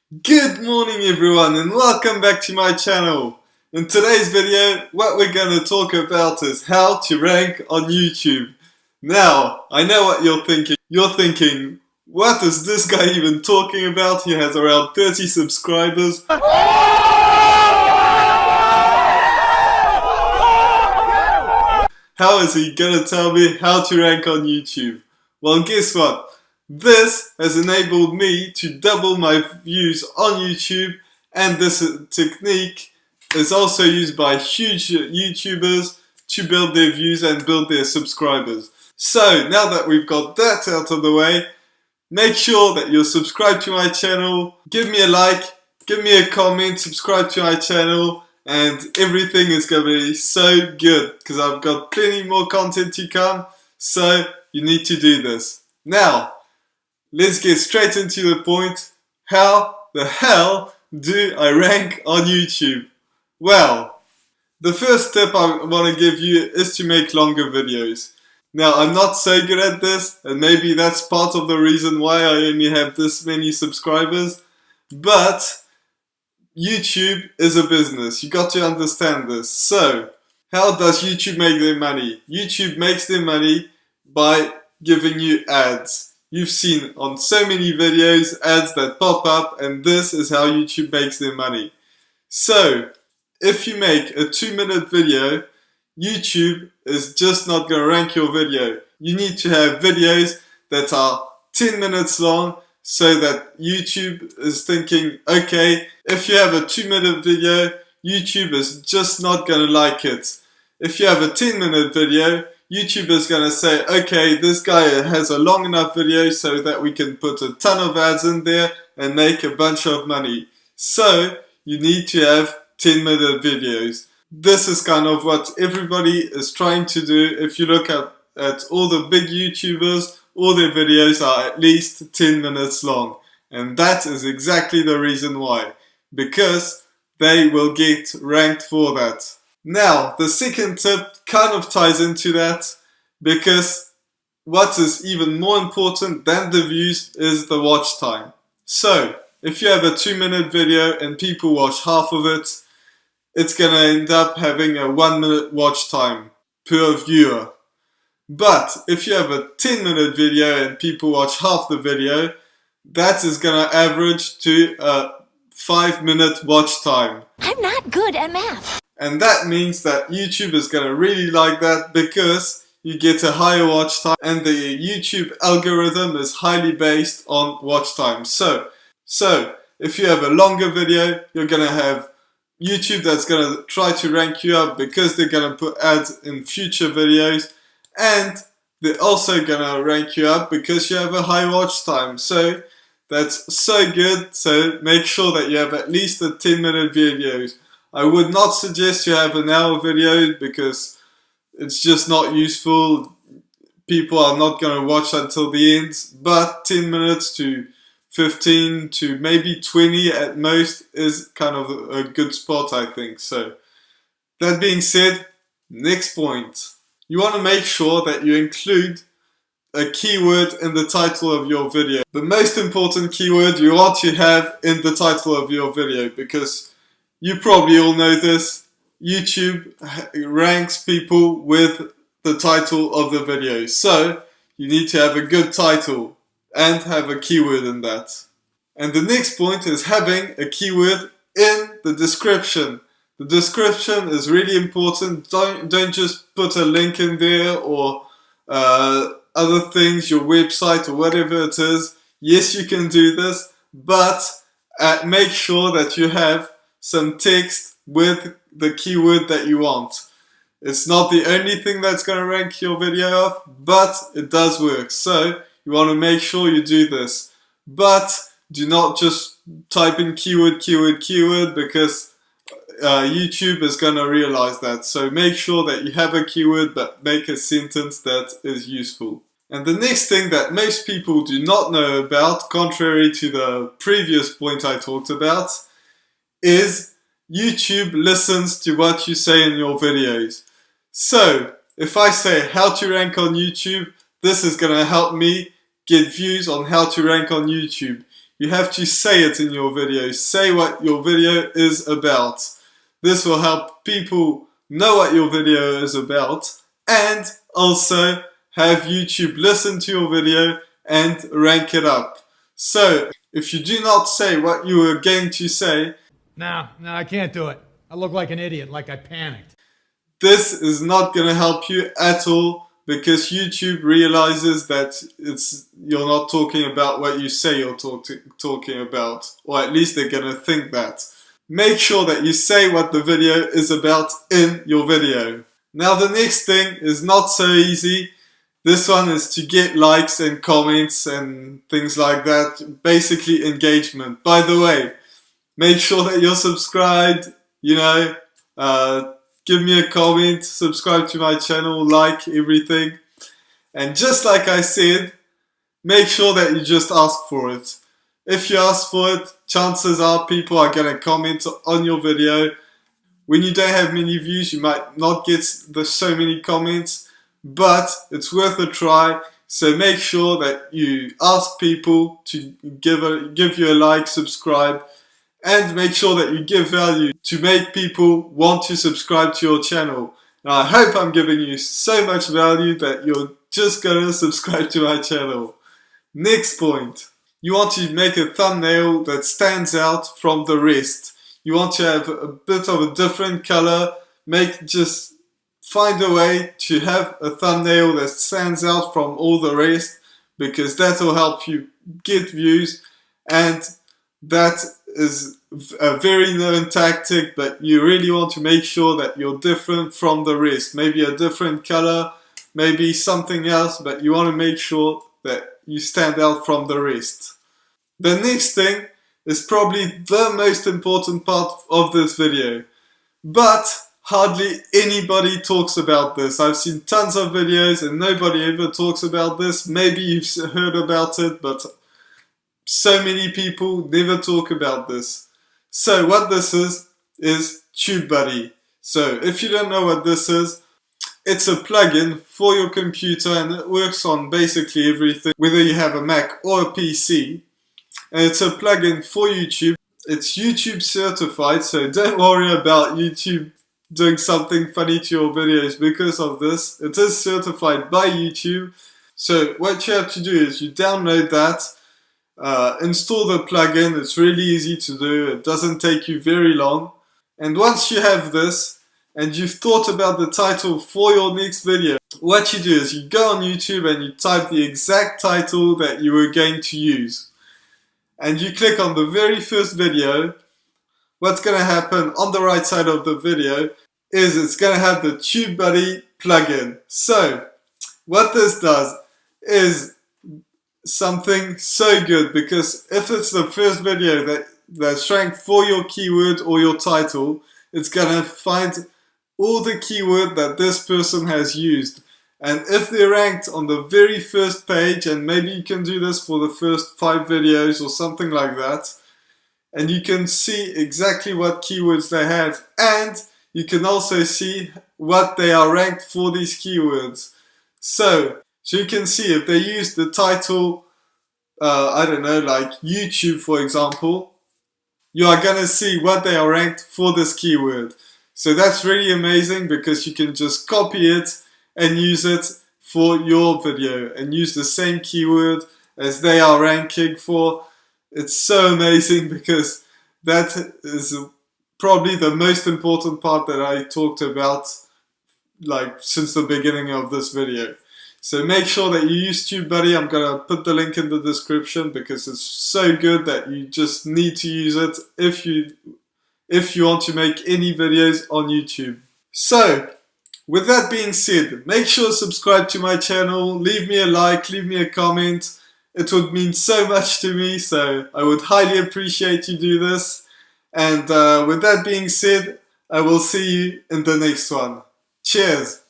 Good morning everyone and welcome back to my channel. In today's video, what we're going to talk about is how to rank on YouTube. Now, I know what you're thinking. You're thinking, what is this guy even talking about? He has around 30 subscribers. How is he going to tell me how to rank on YouTube? Well, guess what? This has enabled me to double my views on YouTube, and this technique is also used by huge YouTubers to build their views and build their subscribers. So now that we've got that out of the way, make sure that you're subscribed to my channel, give me a like, give me a comment, subscribe to my channel, and everything is going to be so good because I've got plenty more content to come, so you need to do this. Now, let's get straight into the point. How the hell do I rank on YouTube? Well, the first tip I want to give you is to make longer videos. Now, I'm not so good at this, and maybe that's part of the reason why I only have this many subscribers, but YouTube is a business. You got to understand this. So, how does YouTube make their money? YouTube makes their money by giving you ads. You've seen on so many videos ads that pop up, and this is how YouTube makes their money. So, if you make a 2-minute video, YouTube is just not going to rank your video. You need to have videos that are 10 minutes long so that YouTube is thinking, okay, if you have a 2-minute video, YouTube is just not going to like it. If you have a 10-minute video, YouTube is going to say, okay, this guy has a long enough video so that we can put a ton of ads in there and make a bunch of money. So, you need to have 10-minute videos. This is kind of what everybody is trying to do. If you look at all the big YouTubers, all their videos are at least 10 minutes long. And that is exactly the reason why. Because they will get ranked for that. Now, the second tip kind of ties into that, because what is even more important than the views is the watch time. So, if you have a 2-minute video and people watch half of it, it's going to end up having a 1-minute watch time per viewer. But if you have a 10-minute video and people watch half the video, that is going to average to a 5-minute watch time. I'm not good at math. And that means that YouTube is going to really like that because you get a higher watch time, and the YouTube algorithm is highly based on watch time. So if you have a longer video, you're going to have YouTube that's going to try to rank you up because they're going to put ads in future videos, and they're also going to rank you up because you have a high watch time. So that's so good. So make sure that you have at least a 10-minute videos. I would not suggest you have an hour video because it's just not useful. People are not going to watch until the end. But 10 minutes to 15 to maybe 20 at most is kind of a good spot, I think. So, that being said, next point. You want to make sure that you include a keyword in the title of your video. The most important keyword you want to have in the title of your video, because you probably all know this, YouTube ranks people with the title of the video. So, you need to have a good title and have a keyword in that. And the next point is having a keyword in the description. The description is really important. Don't just put a link in there or other things, your website or whatever it is. Yes, you can do this, but make sure that you have some text with the keyword that you want. It's not the only thing that's going to rank your video up, but it does work. So you want to make sure you do this. But do not just type in keyword, because YouTube is going to realize that. So make sure that you have a keyword, but make a sentence that is useful. And the next thing that most people do not know about, contrary to the previous point I talked about, is YouTube listens to what you say in your videos. So, if I say how to rank on YouTube, this is going to help me get views on how to rank on YouTube. you have to say it in your video. Say what your video is about. This will help people know what your video is about, and also have YouTube listen to your video and rank it up. So, if you do not say what you were going to say, No, I can't do it. I look like an idiot, like I panicked. this is not going to help you at all, because YouTube realizes that you're not talking about what you say you're talking about, or at least they're going to think that. Make sure that you say what the video is about in your video. Now the next thing is not so easy. This one is to get likes and comments and things like that. Basically engagement. By the way, make sure that you're subscribed, give me a comment, subscribe to my channel, like everything. And just like I said, make sure that you just ask for it. If you ask for it, chances are people are going to comment on your video. When you don't have many views, you might not get so many comments, but it's worth a try. So make sure that you ask people to give you a like, subscribe, and make sure that you give value to make people want to subscribe to your channel. And I hope I'm giving you so much value that you're just gonna subscribe to my channel. Next point. You want to make a thumbnail that stands out from the rest. You want to have a bit of a different color. Just find a way to have a thumbnail that stands out from all the rest, because that will help you get views, and that is a very known tactic, but you really want to make sure that you're different from the rest. Maybe a different color, maybe something else, but you want to make sure that you stand out from the rest. The next thing is probably the most important part of this video, but hardly anybody talks about this. I've seen tons of videos and nobody ever talks about this. Maybe you've heard about it, but so many people never talk about this. So what this is TubeBuddy. So if you don't know what this is, it's a plugin for your computer, and it works on basically everything, whether you have a Mac or a PC. And it's a plugin for YouTube. It's YouTube certified, so don't worry about YouTube doing something funny to your videos because of this. It is certified by YouTube. So what you have to do is you download that, install the plugin. It's really easy to do. It doesn't take you very long. And once you have this, and you've thought about the title for your next video, what you do is you go on YouTube and you type the exact title that you were going to use. And you click on the very first video. What's going to happen on the right side of the video is it's going to have the TubeBuddy plugin. So what this does is something so good, because if it's the first video that's ranked for your keyword or your title, it's going to find all the keyword that this person has used. And if they're ranked on the very first page, and maybe you can do this for the first 5 videos or something like that, and you can see exactly what keywords they have, and you can also see what they are ranked for these keywords. So you can see if they use the title, I don't know, like YouTube for example, you are going to see what they are ranked for this keyword. So that's really amazing, because you can just copy it and use it for your video and use the same keyword as they are ranking for. It's so amazing, because that is probably the most important part that I talked about since the beginning of this video. So make sure that you use TubeBuddy. I'm gonna put the link in the description, because it's so good that you just need to use it if you want to make any videos on YouTube. So with that being said, make sure to subscribe to my channel, leave me a like, leave me a comment. It would mean so much to me, so I would highly appreciate you do this. And with that being said, I will see you in the next one. Cheers!